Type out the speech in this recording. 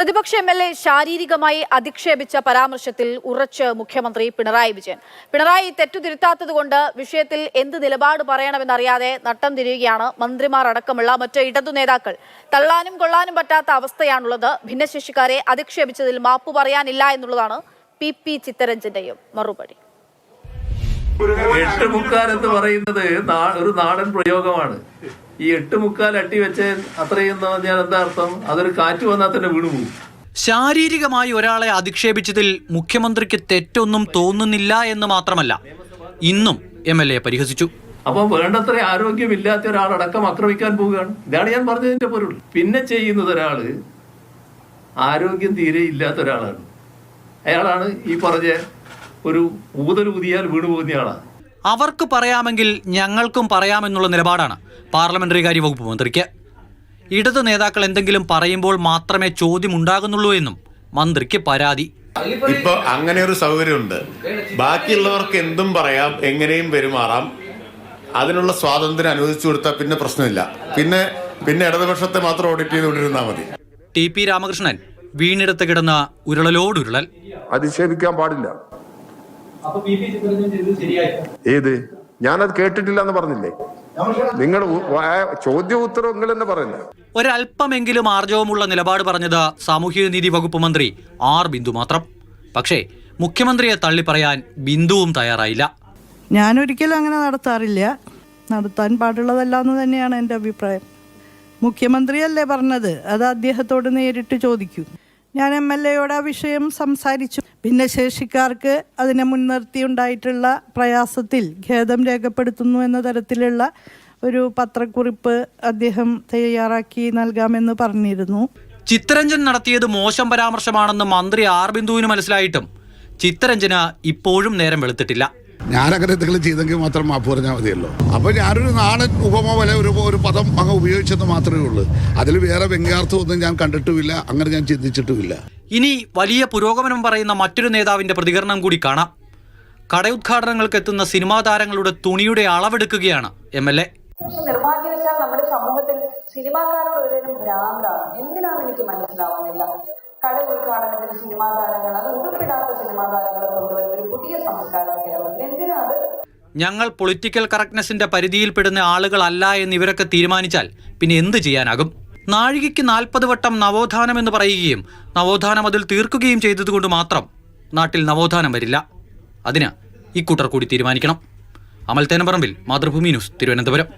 പ്രതിപക്ഷ എംഎൽഎ ശാരീരികമായി അധിക്ഷേപിച്ച പരാമർശത്തിൽ ഉറച്ച് മുഖ്യമന്ത്രി പിണറായി വിജയൻ. പിണറായി തെറ്റുതിരുത്താത്തതുകൊണ്ട് വിഷയത്തിൽ എന്ത് നിലപാട് പറയണമെന്നറിയാതെ നട്ടം തിരിയുകയാണ് മന്ത്രിമാർ അടക്കമുള്ള മറ്റ് ഇടതു നേതാക്കൾ. തള്ളാനും കൊള്ളാനും പറ്റാത്ത അവസ്ഥയാണുള്ളത്. ഭിന്നശേഷിക്കാരെ അധിക്ഷേപിച്ചതിൽ മാപ്പു പറയാനില്ല എന്നുള്ളതാണ് പി ചിത്തരഞ്ജന്റെയും മറുപടി. എട്ടുമുക്കാലെന്ന് പറയുന്നത് ഒരു നാടൻ പ്രയോഗമാണ്. ഈ എട്ടുമുക്കാൽ അട്ടി വെച്ച് അത്രയും ഞാൻ എന്താ അർത്ഥം? അതൊരു കാറ്റ് വന്നാൽ തന്നെ വീണുപോകും. ശാരീരികമായി ഒരാളെ അധിക്ഷേപിച്ചതിൽ മുഖ്യമന്ത്രിക്ക് തെറ്റൊന്നും തോന്നുന്നില്ല എന്ന് മാത്രമല്ല, ഇന്നും MLA പരിഹസിച്ചു. അപ്പൊ വേണ്ടത്ര ആരോഗ്യമില്ലാത്ത ഒരാളടക്കം ആക്രമിക്കാൻ പോവുകയാണ്. ഇതാണ് ഞാൻ പറഞ്ഞതിന്റെ പൊരുൾ. പിന്നെ ചെയ്യുന്നത് ഒരാള് ആരോഗ്യം തീരെ ഇല്ലാത്ത ഒരാളാണ്. അയാളാണ് ഈ പറഞ്ഞ ഒരു ഊതിയാൽ വീണുപോകുന്നയാളാണ്. അവർക്ക് പറയാമെങ്കിൽ ഞങ്ങൾക്കും പറയാമെന്നുള്ള നിലപാടാണ് പാർലമെന്ററി കാര്യ വകുപ്പ് മന്ത്രിക്ക്. ഇടതു നേതാക്കൾ എന്തെങ്കിലും പറയുമ്പോൾ മാത്രമേ ചോദ്യം ഉണ്ടാകുന്നുള്ളൂ എന്നും മന്ത്രിക്ക് പരാതി. ഇപ്പൊ അങ്ങനെ ഒരു സൗകര്യമുണ്ട്. ബാക്കിയുള്ളവർക്ക് എന്തും പറയാം, എങ്ങനെയും പെരുമാറാം. അതിനുള്ള സ്വാതന്ത്ര്യം അനുവദിച്ചു കൊടുത്താൽ പിന്നെ പ്രശ്നമില്ല. പിന്നെ ഇടതുപക്ഷത്തെ മാത്രം ഓഡിറ്റ് ചെയ്തുകൊണ്ടിരുന്നാൽ മതി. TP രാമകൃഷ്ണൻ വീണിടത്ത് കിടന്ന ഉരുളലോടുരുളൽ. അധിക്ഷേപിക്കാൻ പാടില്ല. ഏത്? ഞാനത് കേട്ടിട്ടില്ല എന്ന് പറഞ്ഞില്ലേ? നിങ്ങൾ ചോദ്യം ഉത്തരവ് നിങ്ങൾ തന്നെ പറയുന്നത്. ഒരല്പമെങ്കിലും ആർജവമുള്ള നിലപാട് പറഞ്ഞത് സാമൂഹ്യനീതി വകുപ്പ് മന്ത്രി R ബിന്ദു മാത്രം. പക്ഷേ മുഖ്യമന്ത്രിയെ തള്ളി പറയാൻ ബിന്ദുവും തയ്യാറായില്ല. ഞാനൊരിക്കലും അങ്ങനെ നടത്താറില്ല. നടത്താൻ പാടുള്ളതല്ല എന്ന് തന്നെയാണ് എൻ്റെ അഭിപ്രായം. മുഖ്യമന്ത്രിയല്ലേ പറഞ്ഞത്, അത് അദ്ദേഹത്തോട് നേരിട്ട് ചോദിക്കൂ. ഞാൻ MLAയോട് ആ വിഷയം സംസാരിച്ചു. ഭിന്നശേഷിക്കാർക്ക് അതിനെ മുൻനിർത്തി ഉണ്ടായിട്ടുള്ള പ്രയാസത്തിൽ ഖേദം രേഖപ്പെടുത്തുന്നു എന്ന തരത്തിലുള്ള ഒരു പത്രക്കുറിപ്പ് അദ്ദേഹം തയ്യാറാക്കി നൽകാമെന്ന് പറഞ്ഞിരുന്നു. ചിത്തരഞ്ജൻ നടത്തിയത് മോശം പരാമർശമാണെന്ന് മന്ത്രി R ബിന്ദുവിന് മനസ്സിലായിട്ടും ചിത്തരഞ്ജന് ഇപ്പോഴും നേരം വെളുത്തിട്ടില്ല. ഞാനങ്ങനെ എന്തെങ്കിലും ചെയ്തെങ്കിൽ മാത്രം മാപ്പ് പറഞ്ഞാൽ മതിയല്ലോ. അപ്പോൾ ഞാനൊരു നാടൻ ഉപമ പോലെ ഒരു പദം അങ്ങ് ഉപയോഗിച്ചെന്ന് മാത്രമേ ഉള്ളൂ. അതിൽ വേറെ വ്യംഗ്യാർത്ഥമൊന്നും ഞാൻ കണ്ടിട്ടുമില്ല, അങ്ങനെ ഞാൻ ചിന്തിച്ചിട്ടുമില്ല. ഇനി വലിയ പുരോഗമനം പറയുന്ന മറ്റൊരു നേതാവിന്റെ പ്രതികരണം കൂടി കാണാം. കടയുദ്ഘാടനങ്ങൾക്ക് എത്തുന്ന സിനിമാ താരങ്ങളുടെ തുണിയുടെ അളവെടുക്കുകയാണ് MLA. പക്ഷെ നിർഭാഗ്യവശാൽ നമ്മുടെ സമൂഹത്തിൽ സിനിമാക്കാരോട് ഒരുതരം ഭ്രാന്താണ്. എന്തിനാണെന്ന് എനിക്ക് മനസ്സിലാവുന്നില്ല. കട ഉദ്ഘാടനത്തിന് സിനിമാ താരങ്ങൾ, അത് ഉടുപ്പിടാത്ത സിനിമാ താരങ്ങളെ കൊണ്ടുവരുന്ന ഒരു പുതിയ സംസ്കാരം കേരളത്തിൽ എന്തിനാണ്? ഞങ്ങൾ പൊളിറ്റിക്കൽ കറക്റ്റ്നെസിന്റെ പരിധിയിൽപ്പെടുന്ന ആളുകളല്ല എന്ന് ഇവരൊക്കെ തീരുമാനിച്ചാൽ പിന്നെ എന്ത് ചെയ്യാനാകും? നാഴികയ്ക്ക് 40 വട്ടം നവോത്ഥാനം എന്ന് പറയുകയും നവോത്ഥാനം അതിൽ തീർക്കുകയും ചെയ്തതുകൊണ്ട് മാത്രം നാട്ടിൽ നവോത്ഥാനം വരില്ല. അതിന് ഇക്കൂട്ടർ കൂടി തീരുമാനിക്കണം. അമൽ തേനപ്പറമ്പിൽ, മാതൃഭൂമി ന്യൂസ്, തിരുവനന്തപുരം.